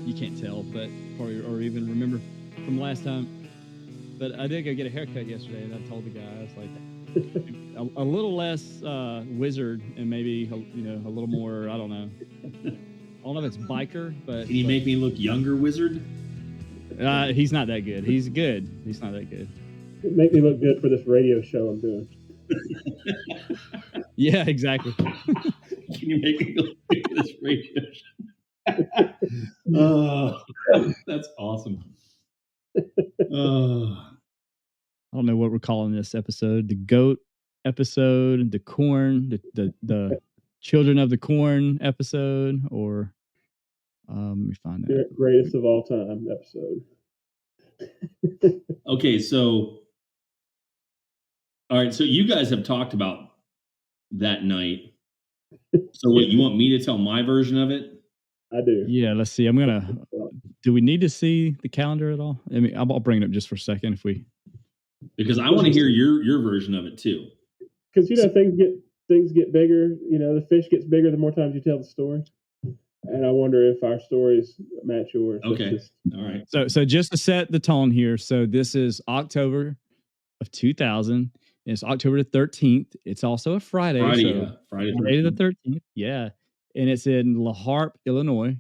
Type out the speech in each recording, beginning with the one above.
You can't tell, but or even remember from last time. But I did go get a haircut yesterday, and I told the guy, I was like, a little less wizard, and maybe a little more. I don't know. I don't know if it's biker, but can you make me look younger, wizard? He's not that good. He's good. He's not that good. Make me look good for this radio show I'm doing. Yeah, exactly. Can you make me look good for this radio show? That's awesome. I don't know what we're calling this episode. The goat episode, the corn, the children of the corn episode, or let me find that. Greatest of all time episode. Okay, so all right, so you guys have talked about that night. So what, you want me to tell my version of it? I do. Yeah, let's see. Do we need to see the calendar at all? I mean, I'll bring it up just for a second because I want to hear your version of it too. Because things get bigger. The fish gets bigger the more times you tell the story. And I wonder if our stories match yours. Okay. All right. So just to set the tone here. So this is October of 2000. And it's October the 13th. It's also a Friday. Friday the 13th. Yeah. And it's in La Harpe, Illinois.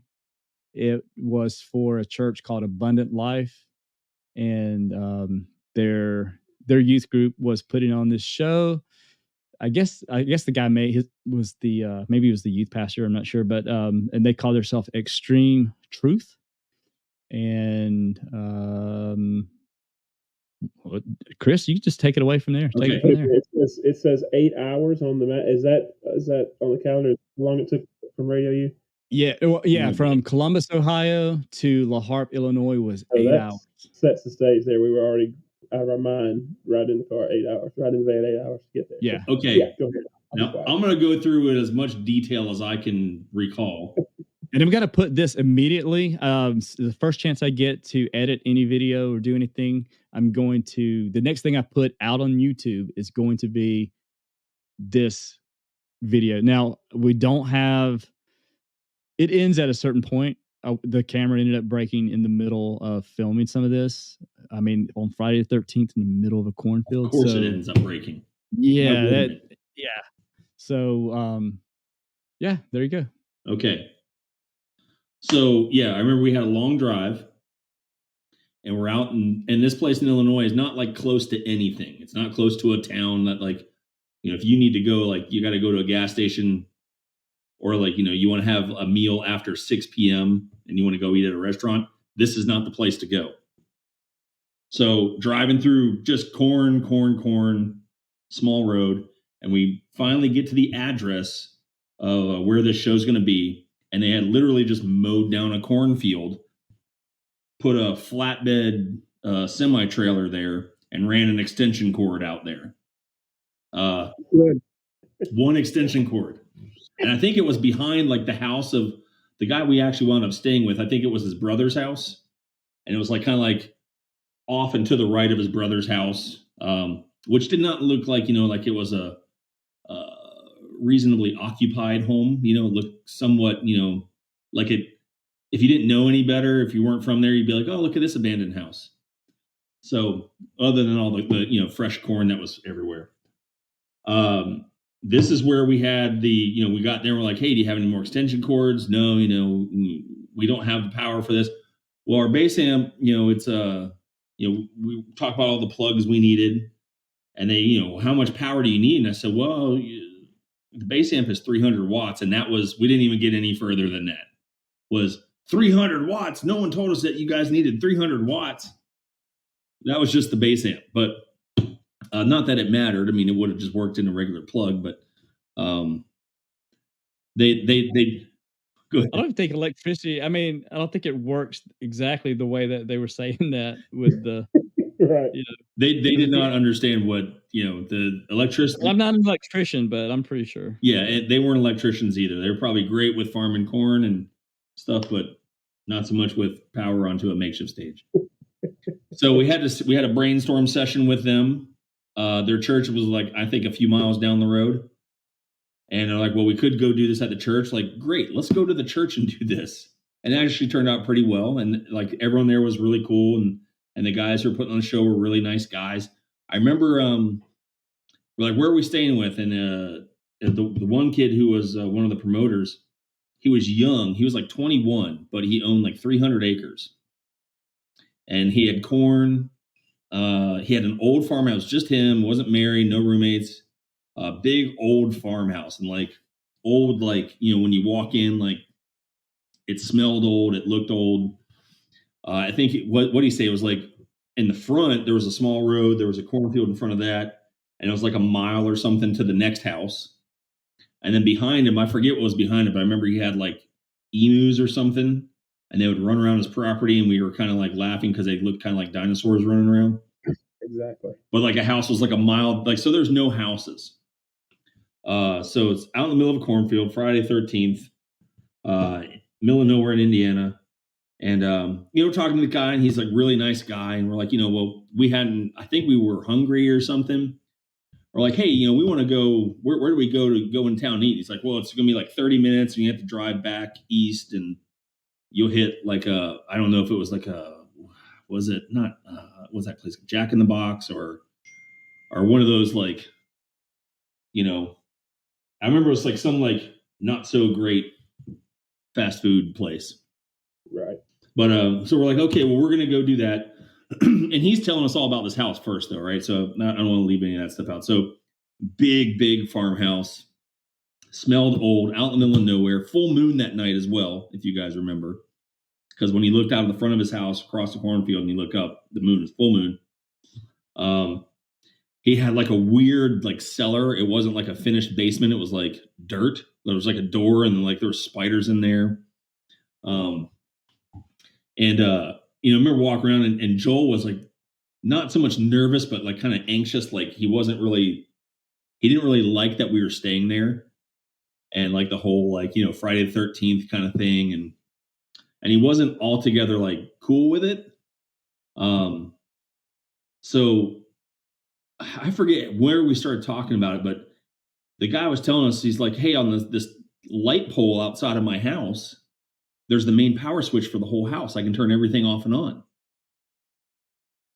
It was for a church called Abundant Life. And their youth group was putting on this show. I guess the guy was the youth pastor. I'm not sure, but and they call themselves Extreme Truth. And Chris, you just take it away from there. Okay. Take it from there. It says 8 hours on the map. Is that on the calendar? How long it took from Radio U? Yeah, from Columbus, Ohio to La Harpe, Illinois was 8 hours. Sets the stage there. We were already out of our mind riding in the car 8 hours, riding the van 8 hours to get there. Yeah. Okay. Yeah, go ahead. Now I'm going to go through it as much detail as I can recall. And I'm going to put this immediately. The first chance I get to edit any video or do anything, the next thing I put out on YouTube is going to be this video. Now, we don't have, it ends at a certain point. The camera ended up breaking in the middle of filming some of this. I mean, on Friday the 13th in the middle of a cornfield. Of course it ends up breaking. Yeah. So, there you go. Okay. So, I remember we had a long drive and we're out and this place in Illinois is not like close to anything. It's not close to a town that if you need to go, you got to go to a gas station or you want to have a meal after 6 p.m. and you want to go eat at a restaurant. This is not the place to go. So driving through just corn, small road. And we finally get to the address of where this show's going to be. And they had literally just mowed down a cornfield, put a flatbed semi-trailer there, and ran an extension cord out there. One extension cord. And I think it was behind the house of the guy we actually wound up staying with. I think it was his brother's house. And it was kind of off and to the right of his brother's house, which did not look like it was a reasonably occupied home, looked somewhat, like it, if you didn't know any better, if you weren't from there, you'd be like, oh, look at this abandoned house. So other than all the fresh corn that was everywhere. This is where we had we got there and we're like, hey, do you have any more extension cords? No, we don't have the power for this. Well, our base amp, it's we talked about all the plugs we needed and they, how much power do you need? And I said, well, the base amp is 300 watts. And we didn't even get any further than that. Was 300 watts. No one told us that you guys needed 300 watts. That was just the base amp. But not that it mattered. I mean, it would have just worked in a regular plug, but they go ahead. I don't think electricity, I don't think it works exactly the way that they were saying that with the right. They did not understand what the electricity. Well, I'm not an electrician, but I'm pretty sure. Yeah, they weren't electricians either. They were probably great with farming corn and stuff, but not so much with power onto a makeshift stage. So we had a brainstorm session with them. Their church was like, I think, a few miles down the road. And they're like, well, we could go do this at the church. Like, great, let's go to the church and do this. And it actually turned out pretty well. And like everyone there was really cool. And the guys who were putting on the show were really nice guys. I remember we're like, where are we staying with? And the one kid who was one of the promoters, he was young. He was like 21, but he owned like 300 acres. And he had corn. He had an old farmhouse, just him, wasn't married, no roommates. A big old farmhouse, and like old, like, you know, when you walk in, like it smelled old, it looked old. I think what did he say? It was like in the front there was a small road, there was a cornfield in front of that, and it was like a mile or something to the next house. And then behind him, I forget what was behind him, but I remember he had like emus or something, and they would run around his property, and we were kind of like laughing because they looked kind of like dinosaurs running around. Exactly. But like a house was like a mile, like, so there's no houses. So it's out in the middle of a cornfield, Friday 13th, middle of nowhere in Indiana. And, you know, talking to the guy, and he's like really nice guy. And we're like, you know, well, I think we were hungry or something. We're like, hey, you know, we want to go, where do we go to go in town and eat? He's like, well, it's going to be like 30 minutes and you have to drive back east and you'll hit like I don't know if it was like was that place Jack in the Box or one of those, like, you know, I remember it was like some like not so great fast food place. Right. But so we're like, okay, well, we're going to go do that. And he's telling us all about this house first, though, right? So I don't want to leave any of that stuff out. So big farmhouse, smelled old, out in the middle of nowhere, full moon that night as well, if you guys remember. Because when he looked out of the front of his house across the cornfield and you look up, the moon is full moon. He had like a weird like cellar. It wasn't like a finished basement. It was like dirt. There was like a door and like there were spiders in there. You know, I remember walking around and Joel was like not so much nervous, but like kind of anxious. Like he didn't really like that we were staying there. And like the whole, like, you know, Friday the 13th kind of thing. And he wasn't altogether like cool with it. So I forget where we started talking about it, but the guy was telling us, he's like, hey, on this light pole outside of my house, there's the main power switch for the whole house. I can turn everything off and on.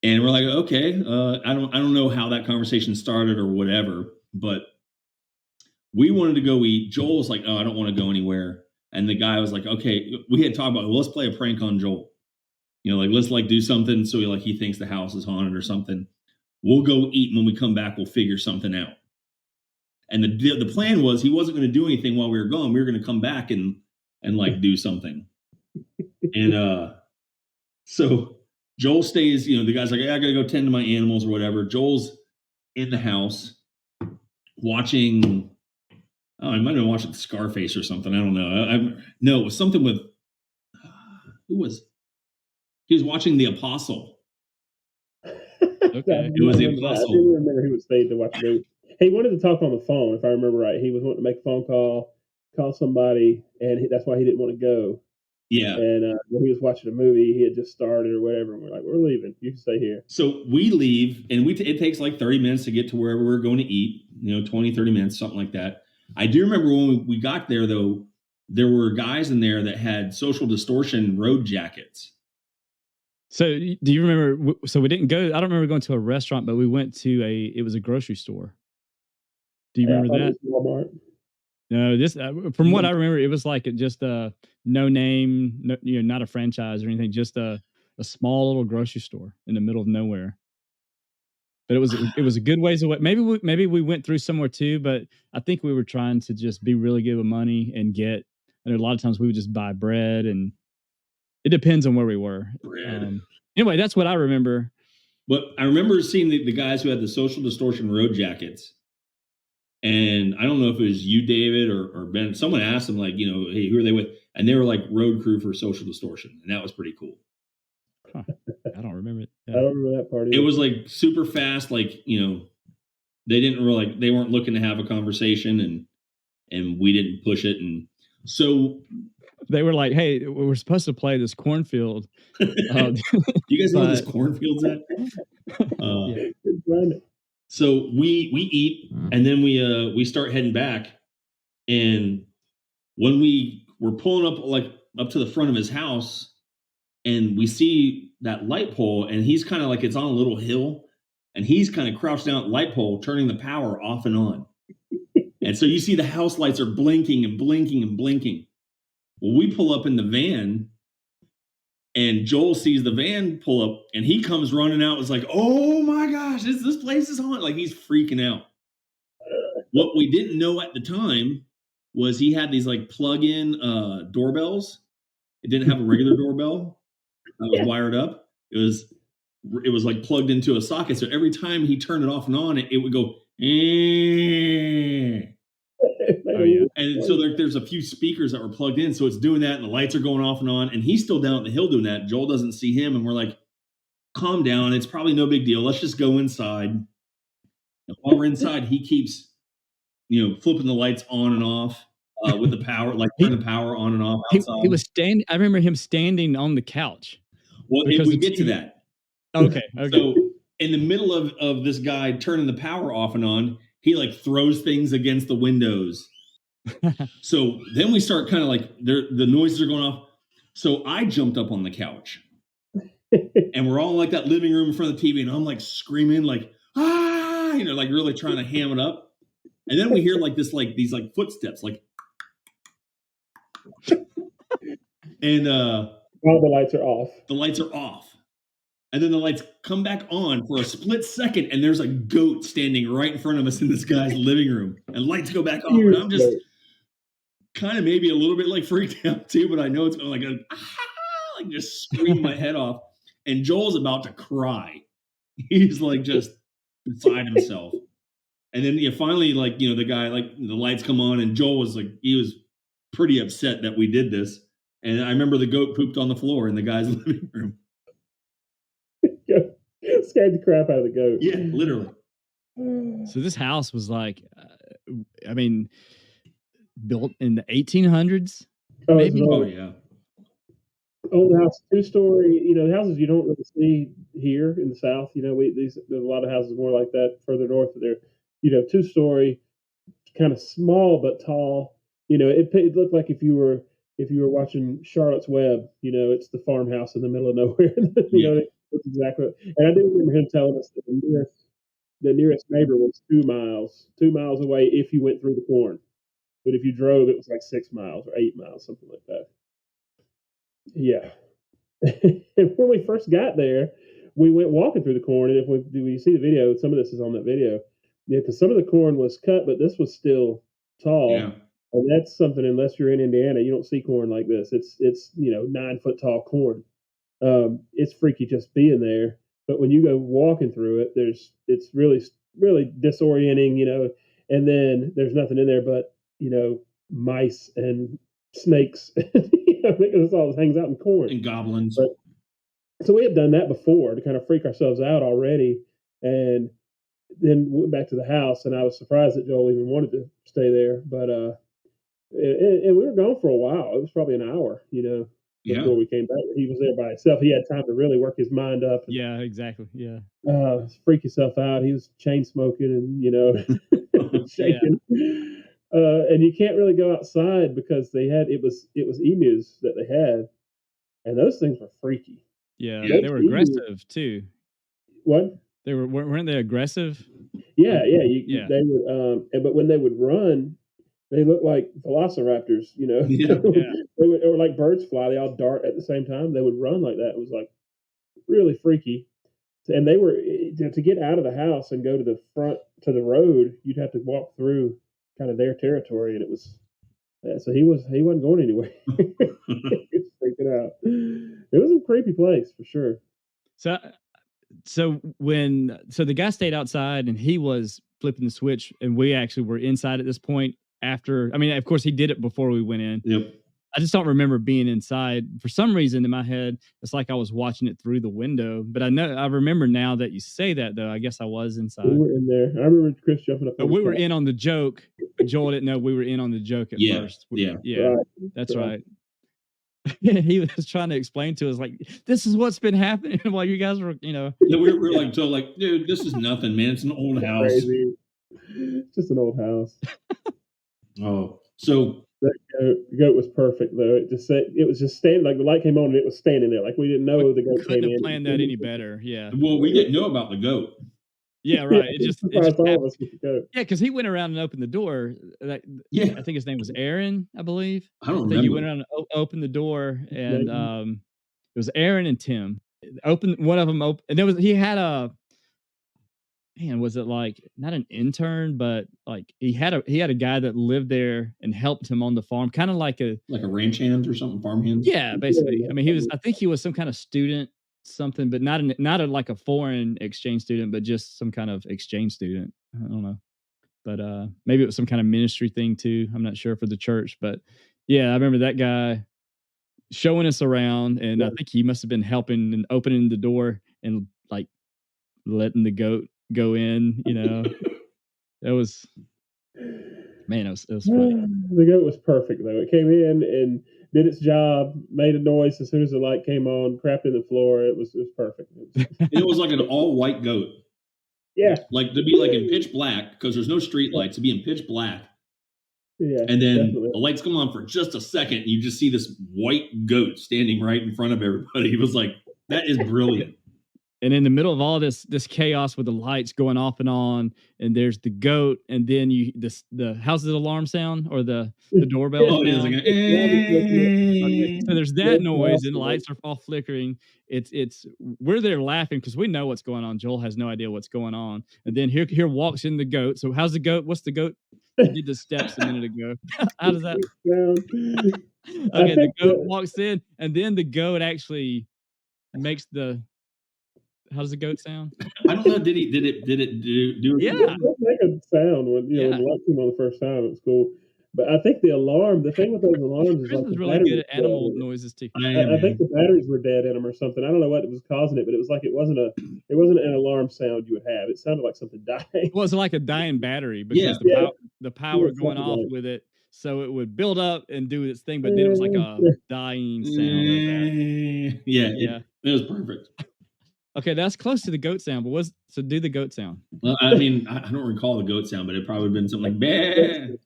And we're like, okay, I don't know how that conversation started or whatever, but we wanted to go eat. Joel was like, oh, I don't want to go anywhere. And the guy was like, okay, we had talked about, well, let's play a prank on Joel. You know, like, let's like do something so he thinks the house is haunted or something. We'll go eat, and when we come back, we'll figure something out. And the plan was he wasn't going to do anything while we were gone. We were going to come back and like do something. And so Joel stays, you know, the guy's like, I got to go tend to my animals or whatever. Joel's in the house watching, I might have been watching Scarface or something. I don't know. No, it was something with, he was watching The Apostle. Okay. It was The Apostle. I do remember he would stay to watch the movie. He wanted to talk on the phone, if I remember right. He was wanting to make a phone call somebody, and that's why he didn't want to go. Yeah. And when he was watching a movie, he had just started or whatever, and we're like, we're leaving. You can stay here. So we leave, and it takes like 30 minutes to get to wherever we're going to eat, you know, 20, 30 minutes, something like that. I do remember when we got there, though, there were guys in there that had social distortion road jackets. So do you remember, so we didn't go, I don't remember going to a restaurant, but we went to it was a grocery store. Do you remember that? Walmart. No, this, from what I remember, it was like just a no name, no, you know, not a franchise or anything, just a small little grocery store in the middle of nowhere. But it was a good ways away. Maybe we went through somewhere too, but I think we were trying to just be really good with money and get, and a lot of times we would just buy bread, and it depends on where we were. Anyway, that's what I remember. But I remember seeing the guys who had the social distortion road jackets. And I don't know if it was you, David, or Ben. Someone asked them, like, you know, hey, who are they with? And they were like road crew for social distortion. And that was pretty cool. Huh. I don't remember it. I don't remember that part either. It was like super fast. Like, you know, they weren't looking to have a conversation, and we didn't push it. And so They were like, "Hey, we're supposed to play this cornfield." You guys know where this but cornfield's at? yeah. It's fun. So we eat, and then we start heading back. And when we're pulling up to the front of his house, and we see that light pole, and he's kind of like, it's on a little hill, and he's kind of crouched down at the light pole, turning the power off and on. And so you see the house lights are blinking and blinking and blinking. Well, we pull up in the van, and Joel sees the van pull up, and he comes running out. It's like, oh my gosh, this place is haunted. Like, he's freaking out. What we didn't know at the time was he had these like plug-in doorbells. It didn't have a regular doorbell that was wired up. It was like plugged into a socket. So every time he turned it off and on, it would go. Oh yeah. And so there's a few speakers that were plugged in, so it's doing that, and the lights are going off and on, and he's still down at the hill doing that. Joel doesn't see him, and we're like, calm down, it's probably no big deal. Let's just go inside. And while we're inside, he keeps, flipping the lights on and off with the power, like turning the power on and off outside. He was standing. I remember him standing on the couch. Well, if we get to that. Okay. So in the middle of this guy turning the power off and on, he like throws things against the windows. So then we start kind of like the noises are going off. So I jumped up on the couch, and we're all in like that living room in front of the TV, and I'm like screaming like, ah, like really trying to ham it up. And then we hear like these footsteps, like, and all the lights are off. The lights are off. And then the lights come back on for a split second, and there's a goat standing right in front of us in this guy's living room. And lights go back off, and I'm just kind of maybe a little bit like freaked out too, but I know it's going to like just scream my head off. And Joel's about to cry. He's like just beside himself. And then finally, like, the guy, like the lights come on, and Joel was like, he was pretty upset that we did this. And I remember the goat pooped on the floor in the guy's living room. Scared the crap out of the goat. Yeah, literally. So this house was like, built in the 1800s. Maybe. Oh yeah. Old house, 2-story. The houses you don't really see here in the South. There's a lot of houses more like that further north. They're 2-story, kind of small but tall. It looked like if you were watching Charlotte's Web. It's the farmhouse in the middle of nowhere. That's exactly. And I do remember him telling us that the nearest neighbor was 2 miles away if you went through the corn. But if you drove, it was like 6 miles or 8 miles, something like that. Yeah. And when we first got there, we went walking through the corn. And if we see the video, some of this is on that video. Yeah, because some of the corn was cut, but this was still tall. Yeah. And that's something, unless you're in Indiana, you don't see corn like this. It's 9 foot tall corn. It's freaky just being there. But when you go walking through it, it's really, really disorienting, and then there's nothing in there but, mice and snakes, because all hangs out in corn. And goblins. So we had done that before to kind of freak ourselves out already. And then went back to the house, and I was surprised that Joel even wanted to stay there. But, and we were gone for a while. It was probably an hour, before we came back. He was there by himself. He had time to really work his mind up. And, yeah, exactly. Yeah. Freak yourself out. He was chain smoking and, shaking. And you can't really go outside because it was emus that they had. And those things were freaky. Yeah. They were aggressive too. What? Weren't they aggressive? Yeah. They would, but when they would run, they looked like velociraptors, Yeah. They were like birds fly. They all dart at the same time. They would run like that. It was like really freaky. And they were, to get out of the house and go to the front to the road, you'd have to walk through kind of their territory. And it was, so he wasn't going anywhere. He was freaking out. It was a creepy place for sure. So the guy stayed outside and he was flipping the switch, and we actually were inside at this point. After, of course, he did it before we went in. Yep. I just don't remember being inside. For some reason in my head, it's like I was watching it through the window. But I remember now that you say that, though. I guess I was inside. We were in there. I remember Chris jumping up. But we were in on the joke. Joel didn't know we were in on the joke at first. Yeah. Yeah. Right. That's right. he was trying to explain to us like, this is what's been happening while you guys were, Yeah, we're like, so like, dude, this is nothing, man. It's an old house. Crazy. It's just an old house. Oh, so That goat was perfect though. It was just standing, like the light came on and it was standing there. Like we didn't know the goat couldn't came have in. planned that any better. Yeah. well, we didn't know about the goat. Yeah, right. It just surprised all happened. of us with the goat. Yeah, because he went around and opened the door. Yeah, I think his name was Aaron, I believe. I don't think he remember. went around and opened the door, and Maybe. it was Aaron and Tim. Opened one of them open, and he had a man. Was it like not an intern, but like he had a guy that lived there and helped him on the farm, kind of like a ranch hand or something, farm hand. yeah, basically. I mean, I think he was some kind of student, something, but not like a foreign exchange student, but just some kind of exchange student. I don't know. But maybe it was some kind of ministry thing too. I'm not sure for the church, but yeah, I remember that guy showing us around, and I think he must have been helping and opening the door and like letting the goat go in. It was man, it was funny. The goat was perfect though. It came in and did its job, made a noise as soon as the light came on, crapped in the floor. It was perfect. It was like an all white goat. Yeah, like to be like in pitch black because there's no street lights. To be in pitch black. Yeah, and then definitely. the lights come on for just a second, and you just see this white goat standing right in front of everybody. It was like, that is brilliant. And in the middle of all this chaos with the lights going off and on, and there's the goat, and then the how's the alarm sound or the doorbell sound? So there's that noise, and the lights are all flickering. We're there laughing because we know what's going on. Joel has no idea what's going on, and then here walks in the goat. So how's the goat? What's the goat? He did the steps a minute ago. How does that? Okay, the goat walks in, and then the goat actually makes the. How does the goat sound? I don't know. Did it do? Yeah, it make a sound when when the light came on the first time. It was cool. But I think the thing with those alarms Chris is like is really good at animal noises too. I think the batteries were dead in them or something. I don't know what was causing it, but it was like it wasn't an alarm sound you would have. It sounded like something dying. It was like a dying battery because the power going off with it, so it would build up and do its thing, but then it was like a dying sound. It was perfect. Okay, that's close to the goat sound, but so do the goat sound. Well, I mean, I don't recall the goat sound, but it probably been something like "bah."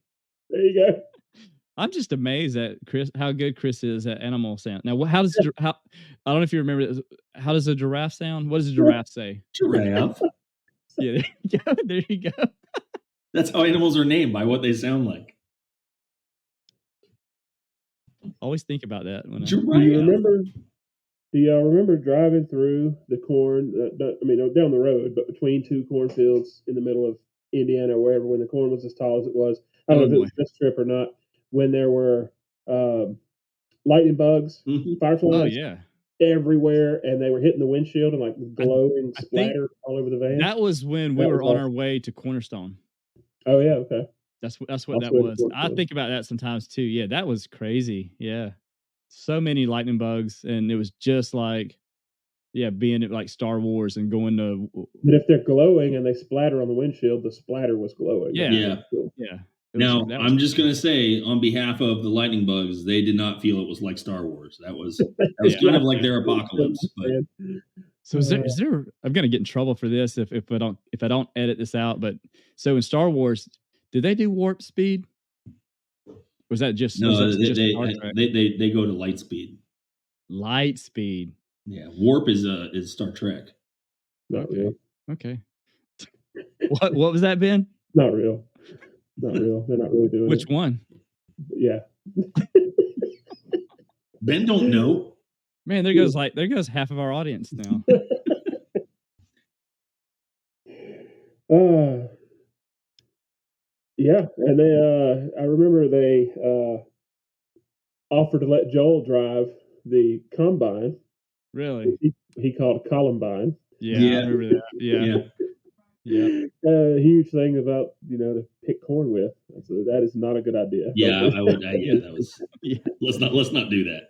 There you go. I'm just amazed at Chris, how good Chris is at animal sound. Now, how does I don't know if you remember, how does a giraffe sound? What does a giraffe say? Giraffe. Yeah, there you go. That's how animals are named, by what they sound like. Always think about that. Do y'all remember driving through the corn? Down the road, but between two cornfields in the middle of Indiana or wherever, when the corn was as tall as it was. I don't know if it was this trip or not. When there were lightning bugs, fireflies, everywhere, and they were hitting the windshield and like glowing splatter all over the van. That was when we were on our way to Cornerstone. Oh yeah, okay. That's what that was. I think about that sometimes too. Yeah, that was crazy. Yeah. So many lightning bugs, and it was just like, being at like Star Wars and going to. But if they're glowing and they splatter on the windshield, the splatter was glowing. Yeah. Now, I'm just gonna say, on behalf of the lightning bugs, they did not feel it was like Star Wars. That was kind of like their apocalypse. But. So is there? I'm gonna get in trouble for this if I don't edit this out. But so in Star Wars, did they do warp speed? Was that just they go to light speed. Light speed. Yeah, warp is Star Trek. Not real. Okay. What was that, Ben? Not real. Not real. They're not really doing Which one? Yeah. Ben don't know. Man, there goes half of our audience now. Yeah, and they I remember they offered to let Joel drive the combine. Really? He called Columbine. Yeah, I remember that. Yeah. Huge thing about to pick corn with. So that is not a good idea. Yeah, I would. That was. Yeah. Let's not do that.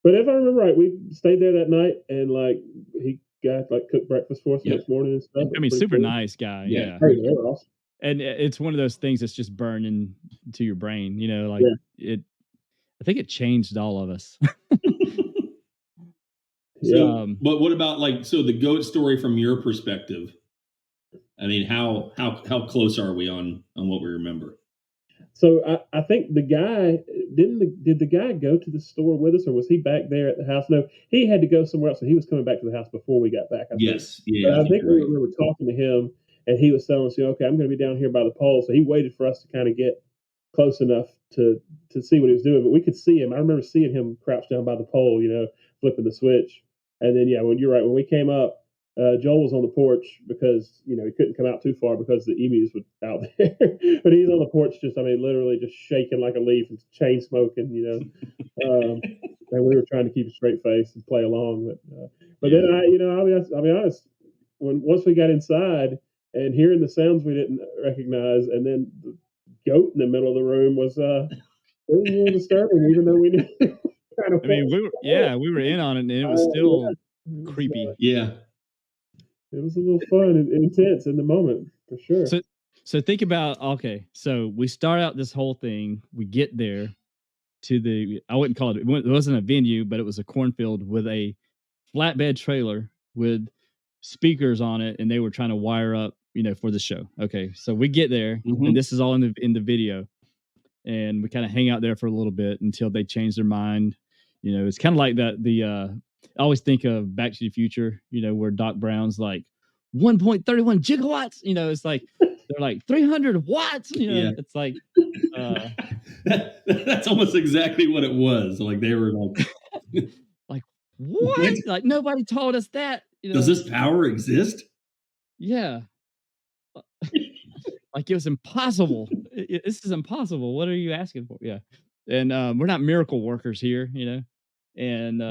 But if I remember right, we stayed there that night, and like he got cooked breakfast for us the next morning and stuff. I mean, super cool. Nice guy. Yeah. They were awesome. And it's one of those things that's just burned into your brain. Like it. I think it changed all of us. So, but what about the goat story from your perspective? I mean, how close are we on what we remember? So I think the guy did the guy go to the store with us, or was he back there at the house? No, he had to go somewhere else, and he was coming back to the house before we got back. Yes, yeah. But I think we were talking to him, and he was telling us, okay, I'm going to be down here by the pole. So he waited for us to kind of get close enough to see what he was doing, but we could see him. I remember seeing him crouched down by the pole, flipping the switch. And then when you're right, when we came up, Joel was on the porch because he couldn't come out too far because the emus were out there. But he's on the porch, literally just shaking like a leaf and chain smoking, and we were trying to keep a straight face and play along. But then I'll be honest, once we got inside and hearing the sounds we didn't recognize, and then the goat in the middle of the room was a little disturbing, even though we knew. I mean, we were in on it, and it was still creepy. Yeah. It was a little fun and intense in the moment, for sure. So think about, okay, so we start out this whole thing. We get there to I wouldn't call it wasn't a venue, but it was a cornfield with a flatbed trailer with speakers on it, and they were trying to wire up, for the show. Okay, so we get there, and this is all in the video, and we kind of hang out there for a little bit until they change their mind. It's kind of like that. I always think of Back to the Future, where Doc Brown's like 1.31 gigawatts. It's like they're like 300 watts. It's like that's almost exactly what it was. Like they were like what? Like nobody told us that. Does this power exist? Yeah. Like it was impossible. This is impossible. What are you asking for? Yeah. And we're not miracle workers here, and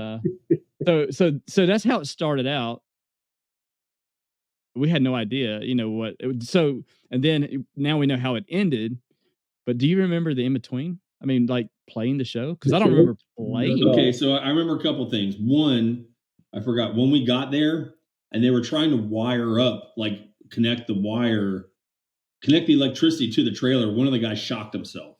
so that's how it started out. We had no idea, what. And then now we know how it ended. But do you remember the in between? I mean, like playing the show, because I don't remember playing. Okay, so I remember a couple things. One, I forgot when we got there, and they were trying to wire up, connect the electricity to the trailer. One of the guys shocked himself.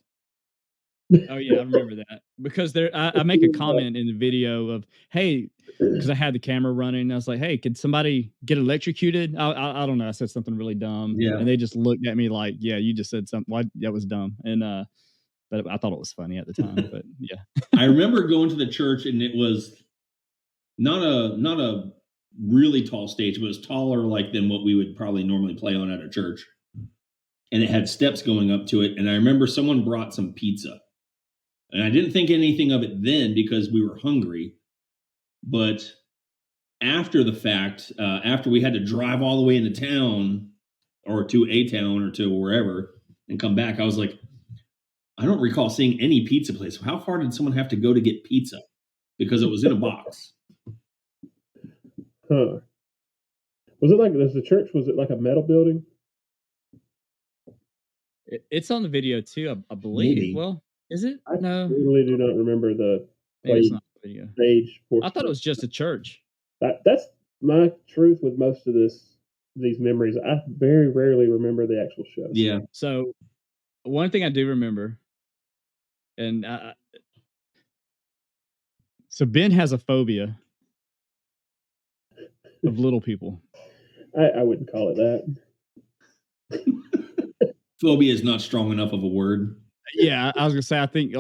Oh yeah, I remember that, because I make a comment in the video of, hey, because I had the camera running, and I was like, hey, could somebody get electrocuted? I don't know, I said something really dumb, and they just looked at me like, yeah, you just said something. Why, that was dumb, and but I thought it was funny at the time. But yeah, I remember going to the church, and it was not a really tall stage, but it was taller than what we would probably normally play on at a church, and it had steps going up to it. And I remember someone brought some pizza. And I didn't think anything of it then because we were hungry. But after the fact, after we had to drive all the way into town or to a town or to wherever and come back, I was like, I don't recall seeing any pizza place. How far did someone have to go to get pizza? Because it was in a box. Huh. Was the church, was it like a metal building? It's on the video too, I believe. Maybe. Well, is it? No. I really do not remember the video stage portion. I thought it was just a church. That's my truth with most of these memories. I very rarely remember the actual show. Yeah. So one thing I do remember, and so Ben has a phobia of little people. I wouldn't call it that. Phobia is not strong enough of a word. Yeah, I was gonna say, I think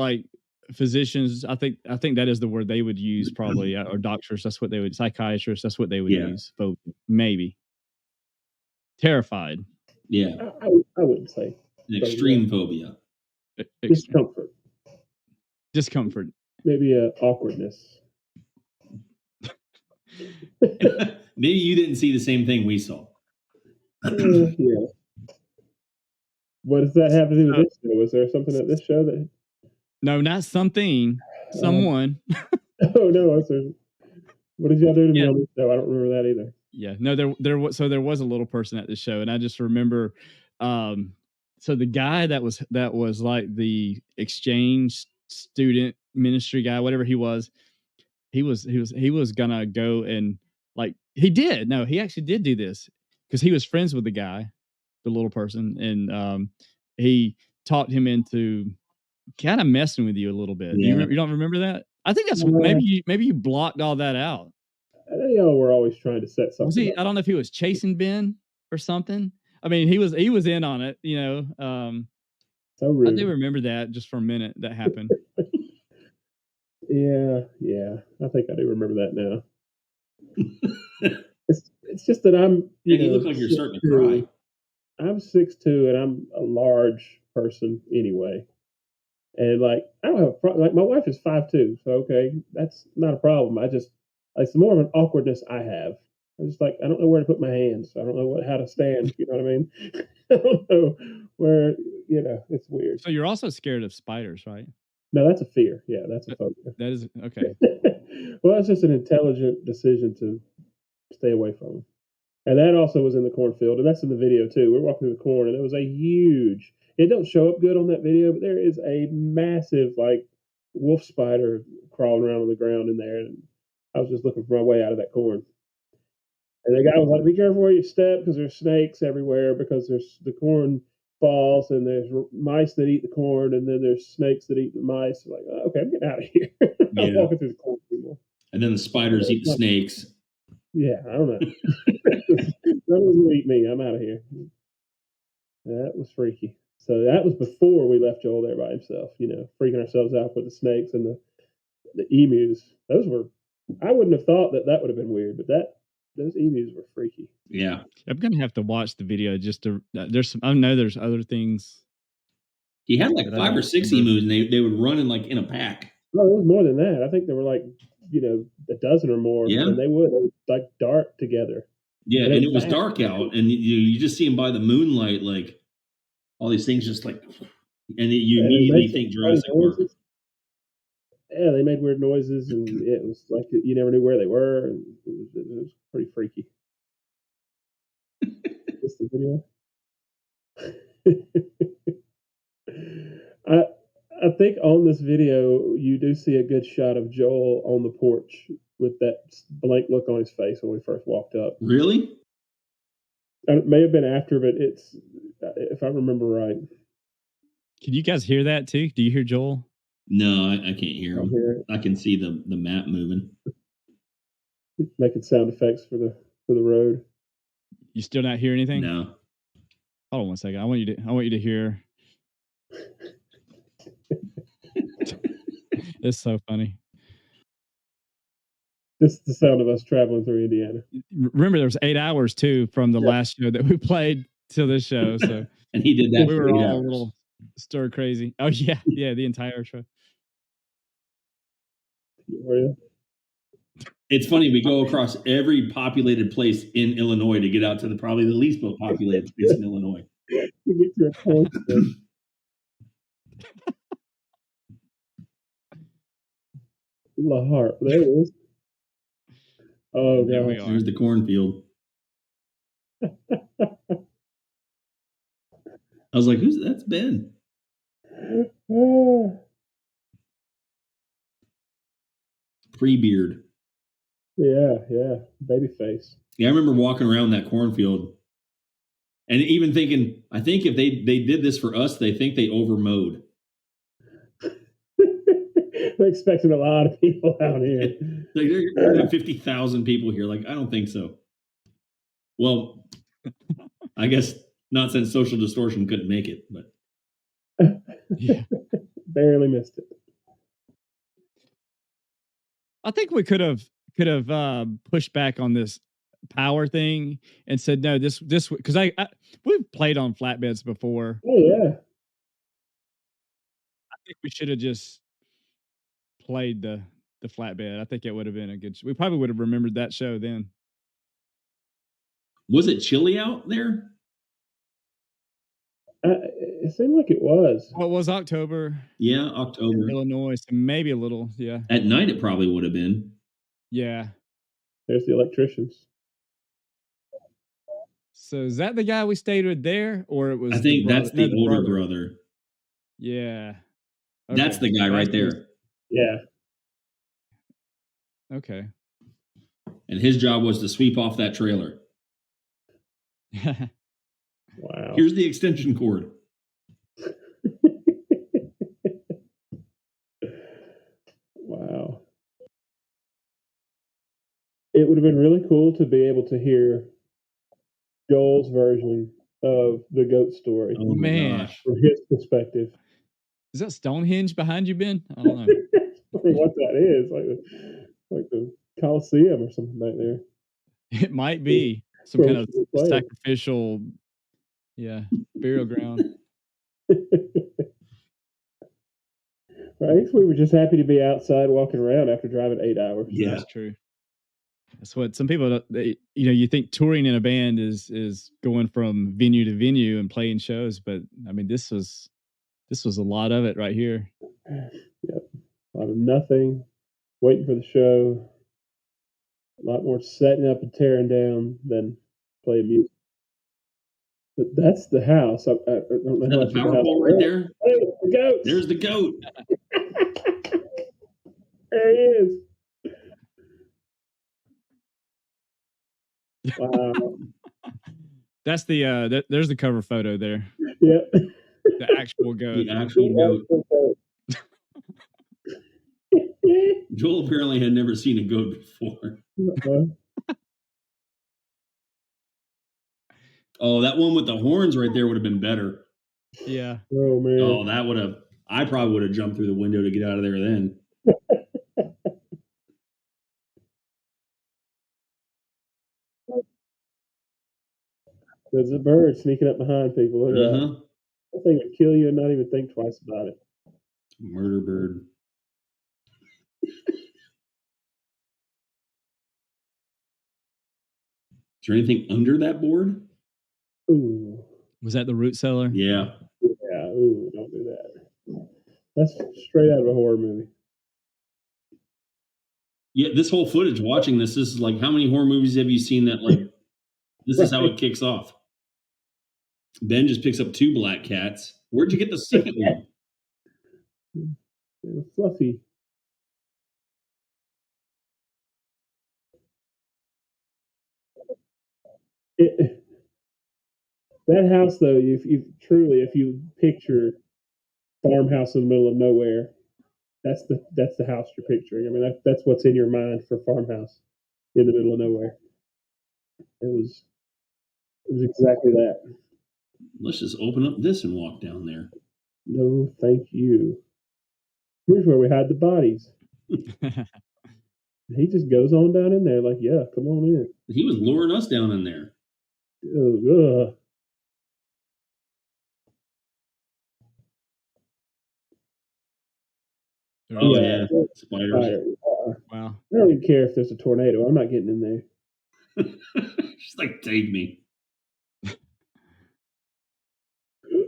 physicians, I think that is the word they would use probably, or doctors. That's what they would. Psychiatrists. That's what they would use. Phobia, maybe. Terrified. Yeah, I wouldn't say an extreme phobia. Discomfort. Maybe awkwardness. Maybe you didn't see the same thing we saw. Yeah. What does that have to do with this show? Was there something at this show that? No, not something. Someone. Oh no! What did y'all do to me on this show? I don't remember that either. Yeah, no, there was a little person at the show, and I just remember. So the guy that was like the exchange student ministry guy, whatever he was gonna go and he actually did do this because he was friends with the guy, the little person, and he talked him into kind of messing with you a little bit. Yeah. You don't remember that? I think that's Yeah. maybe you blocked all that out. I think y'all were always trying to set something Was he? up. I don't know if he was chasing Ben or something. I mean, he was in on it, you know. So I rude. do remember that just for a minute that happened. Yeah. I think I do remember that now. It's just that I'm, And you look like you're starting to 6'2". cry. I'm 6'2", and I'm a large person anyway. And like, I don't have a problem. Like, my wife is 5'2", so okay, that's not a problem. It's more of an awkwardness I have. I'm just like, I don't know where to put my hands. I don't know how to stand. You know what I mean? I don't know where. It's weird. So you're also scared of spiders, right? No, that's a fear. Yeah, that's a phobia. That is okay. Well, it's just an intelligent decision to stay away from them. And that also was in the cornfield, and that's in the video too. We're walking through the corn, and it was a huge. It don't show up good on that video, but there is a massive like wolf spider crawling around on the ground in there, and I was just looking for my way out of that corn. And the guy was like, "Be careful where you step because there's snakes everywhere because there's the corn falls and there's mice that eat the corn and then there's snakes that eat the mice." I'm like, oh, okay, I'm getting out of here. I'm walking through the corn anymore. And then the spiders eat the snakes. Yeah, I don't know. Someone's gonna eat me. I'm out of here. That was freaky. So that was before we left Joel there by himself, freaking ourselves out with the snakes and the emus. Those were, I wouldn't have thought that would have been weird, but those emus were freaky. Yeah. I'm gonna have to watch the video just to. I know there's other things. He had like 5 or 6 emus, and they would run in a pack. No, it was more than that. I think there were like, a dozen or more. Yeah. And they would like dart together. Yeah, and it was dark out, and you just see them by the moonlight, like all these things just like, and you immediately think Jurassic Park. Yeah, they made weird noises, and it was like you never knew where they were, and it was pretty freaky. Is this the video? I think on this video you do see a good shot of Joel on the porch with that blank look on his face when we first walked up. Really? It may have been after, but it's, if I remember right. Can you guys hear that too? Do you hear Joel? No, I can't hear him. I can see the map moving. Making sound effects for the road. You still not hear anything? No. Hold on one second. I want you to hear. It's so funny. This is the sound of us traveling through Indiana. Remember, there was 8 hours too from the last show that we played to this show. So and he did that. We were all a little stir crazy. Oh yeah, the entire show. Were you? It's funny. We go across every populated place in Illinois to get out to probably the least populated place in Illinois. To get to a cornfield. La Harpe, there it is. Oh, there we gosh. are. There's the cornfield. I was like, that's Ben? Pre-beard. Yeah, baby face. Yeah, I remember walking around that cornfield and even thinking, I think if they did this for us, they think they overmowed. They're expecting a lot of people out here. Like, they're going to have 50,000 people here. Like, I don't think so. Well, I guess not since Social Distortion couldn't make it, but yeah. Barely missed it. I think we could have pushed back on this power thing and said no. This because we've played on flatbeds before. Oh yeah. I think we should have just played the flatbed. I think it would have been a good. We probably would have remembered that show then. Was it chilly out there? It seemed like it was. Well, it was October. Yeah, October. In Illinois, so maybe a little. Yeah. At night, it probably would have been. Yeah. There's the electricians. So is that the guy we stayed with there, or it was? I think that's the older brother. Yeah. Okay. That's the guy right there. Yeah. Okay. And his job was to sweep off that trailer. Wow. Here's the extension cord. it would have been really cool to be able to hear Joel's version of the goat story Oh my Man. gosh. from his perspective. Is that Stonehenge behind you, Ben? I don't know. What that is, like the Coliseum or something back there. It might be some Where kind we of should be playing. sacrificial, burial ground. I guess we were just happy to be outside walking around after driving 8 hours. Yeah. That's true. That's what some people don't, you think touring in a band is going from venue to venue and playing shows, but I mean this was a lot of it right here. Yep. A lot of nothing, waiting for the show. A lot more setting up and tearing down than playing music. But that's the house. I don't know Is how that much the of the power house. pole right there? Hey, the goats. There's the goat. There he is. Wow. That's the there's the cover photo there. Yep. The actual goat. The actual goat. Joel apparently had never seen a goat before. Oh, that one with the horns right there would have been better. Yeah. Oh man. Oh, that would have. I probably would have jumped through the window to get out of there then. There's a bird sneaking up behind people. Look at that. That thing would kill you and not even think twice about it. Murder bird. Is there anything under that board? Ooh. Was that the root cellar? Yeah. Yeah. Ooh, don't do that. That's straight out of a horror movie. Yeah, this whole footage watching this is like, how many horror movies have you seen that like this is how it kicks off? Ben just picks up 2 black cats. Where'd you get the second one? They were fluffy. That house, though, if you picture farmhouse in the middle of nowhere, that's the house you're picturing. I mean, that's what's in your mind for farmhouse in the middle of nowhere. It was exactly that. Let's just open up this and walk down there. No, thank you. Here's where we hide the bodies. He just goes on down in there like, yeah, come on in. He was luring us down in there. Oh, Oh yeah, spiders. Spider. Wow. I don't even care if there's a tornado. I'm not getting in there. She's like, take me.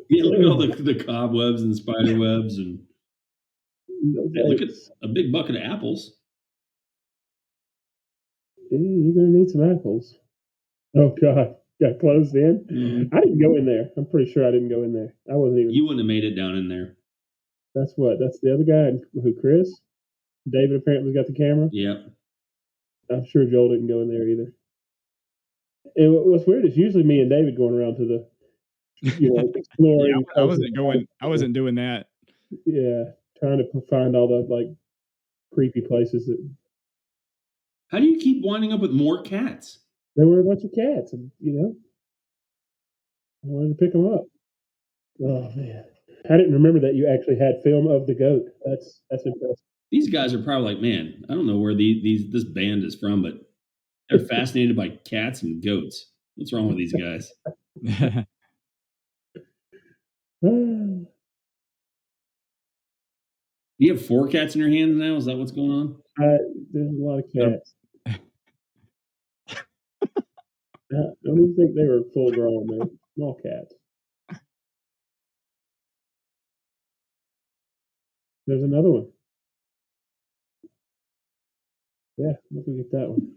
Yeah, look at all the cobwebs and spider webs and hey, look at a big bucket of apples. You're gonna need some apples. Oh god, got closed in. Mm-hmm. I didn't go in there. I'm pretty sure I didn't go in there. I wasn't even. You wouldn't have made it down in there. That's the other guy who Chris. David apparently got the camera. Yeah. I'm sure Joel didn't go in there either. And what's weird is usually me and David going around to the, exploring. I wasn't doing that. Yeah, trying to find all the like creepy places that. How do you keep winding up with more cats? There were a bunch of cats, and I wanted to pick them up. Oh man, I didn't remember that you actually had film of the goat. That's impressive. These guys are probably like, man, I don't know where this band is from, but they're fascinated by cats and goats. What's wrong with these guys? You have 4 cats in your hands now? Is that what's going on? There's a lot of cats. I don't even think they were full grown. They're small cats. There's another one. Yeah, look at that one.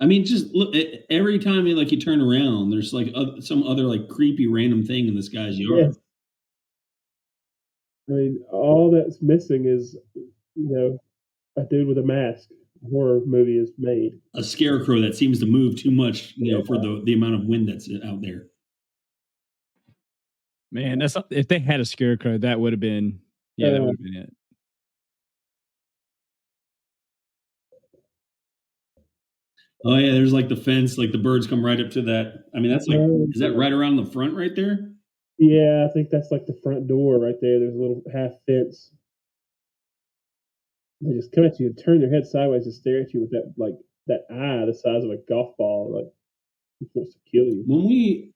I mean, just look. Every time you turn around, there's like some other like creepy random thing in this guy's yard. Yes. I mean, all that's missing is, a dude with a mask. A horror movie is made. A scarecrow that seems to move too much, for the amount of wind that's out there. Man, if they had a scarecrow, that would have been that would have been it. Oh yeah, there's like the fence, like the birds come right up to that. I mean, that's like, is that right around the front right there? Yeah, I think that's like the front door right there. There's a little half fence. They just come at you and turn their head sideways and stare at you with that eye the size of a golf ball, like he wants to kill you. When we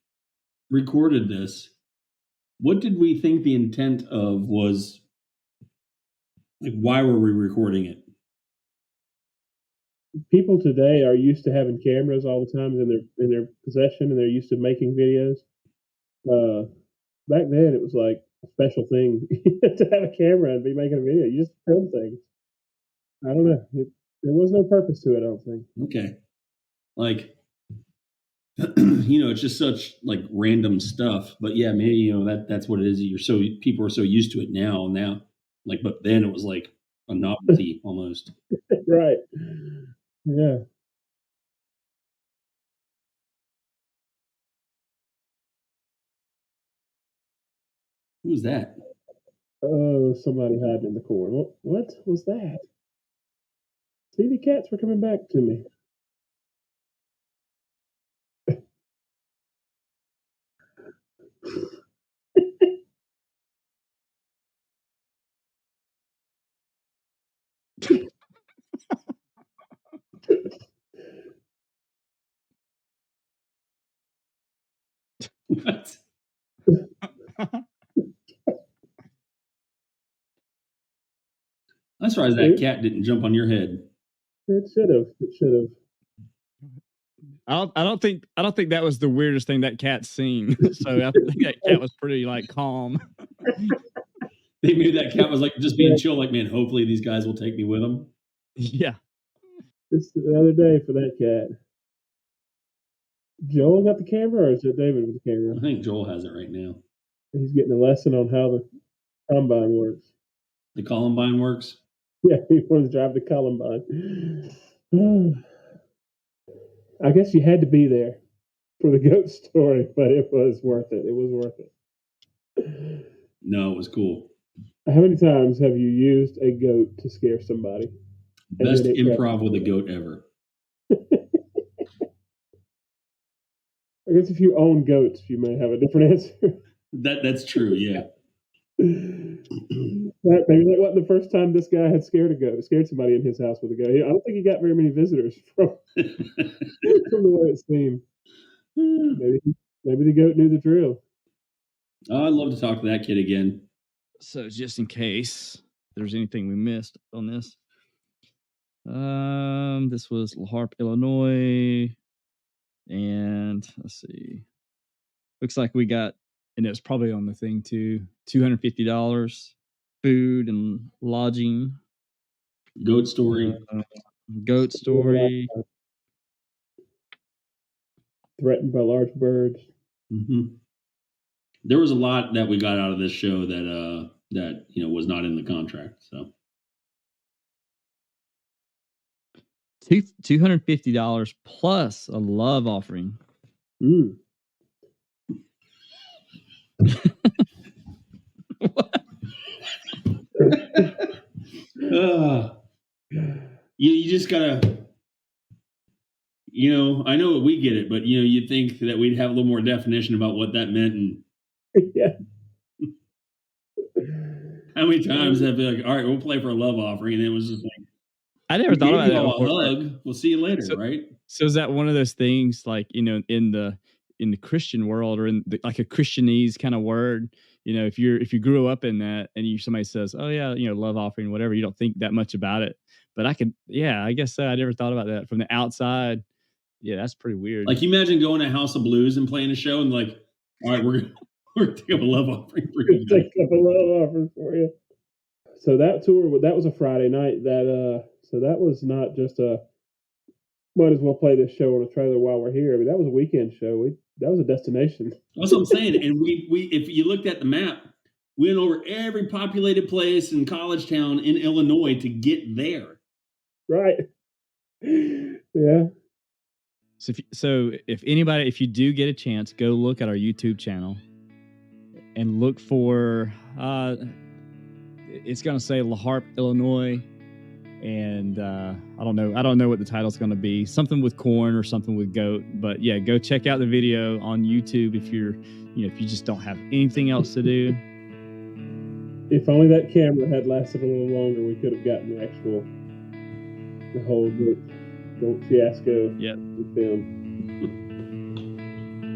recorded this, what did we think the intent of was? Like, why were we recording it? People today are used to having cameras all the time in their possession, and they're used to making videos. Back then, it was like a special thing to have a camera and be making a video. You just film things. I don't know. There was no purpose to it, I don't think. Okay. Like, it's just such like random stuff. But yeah, maybe that's what it is. People are so used to it now. Like, but then it was like a novelty almost. Right. Yeah. Who's that? Oh, somebody hiding in the corner. What was that? See, the cats were coming back to me. What? I'm surprised that cat didn't jump on your head. It should have. It should have. I don't think that was the weirdest thing that cat's seen. So I think that cat was pretty like calm. Maybe that cat was like just being chill, like, man, hopefully these guys will take me with them. Yeah. It's another day for that cat. Joel got the camera, or is it David with the camera? I think Joel has it right now. He's getting a lesson on how the combine works. The Columbine works? Yeah, he wants to drive the Columbine. I guess you had to be there for the goat story, but it was worth it. It was worth it. No, it was cool. How many times have you used a goat to scare somebody? Best improv with a goat ever. I guess if you own goats, you may have a different answer. That's true, yeah. Maybe that wasn't the first time this guy had scared somebody in his house with a goat. I don't think he got very many visitors from the way it seemed. Maybe the goat knew the drill. Oh, I'd love to talk to that kid again. So just in case there's anything we missed on this. This was Harpe, Illinois. And let's see. Looks like we got, and it was probably on the thing too, $250, food and lodging. Goat story. Threatened by large birds. Mm-hmm. There was a lot that we got out of this show that was not in the contract. So $250 plus a love offering. You just gotta, I know we get it, but you'd think that we'd have a little more definition about what that meant. And yeah. How many times have been like, all right, we'll play for a love offering, and it was just like, I never thought about that before. A hug. We'll see you later, right? So is that one of those things, like, in the Christian world, or in like a Christianese kind of word? If you grew up in that, and somebody says, "Oh yeah, love offering," whatever, you don't think that much about it. But I guess so. I never thought about that from the outside. Yeah, that's pretty weird. Like, you imagine going to House of Blues and playing a show, and like, all right, we're gonna take up a love offering for you. Take up a love offering for you. So that tour, that was a Friday night. So that was not just might as well play this show on a trailer while we're here. I mean, that was a weekend show. That was a destination. That's what I'm saying. And we if you looked at the map, we went over every populated place in college town in Illinois to get there. Right. Yeah. So if you do get a chance, go look at our YouTube channel and look for, it's going to say La Harpe, Illinois. And I don't know what the title's going to be. Something with corn or something with goat. But yeah, go check out the video on YouTube if if you just don't have anything else to do. If only that camera had lasted a little longer, we could have gotten the whole goat fiasco. Yep. With them.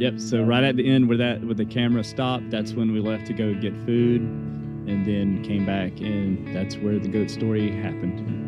Yep. So right at the end where the camera stopped, that's when we left to go get food, and then came back, and that's where the goat story happened.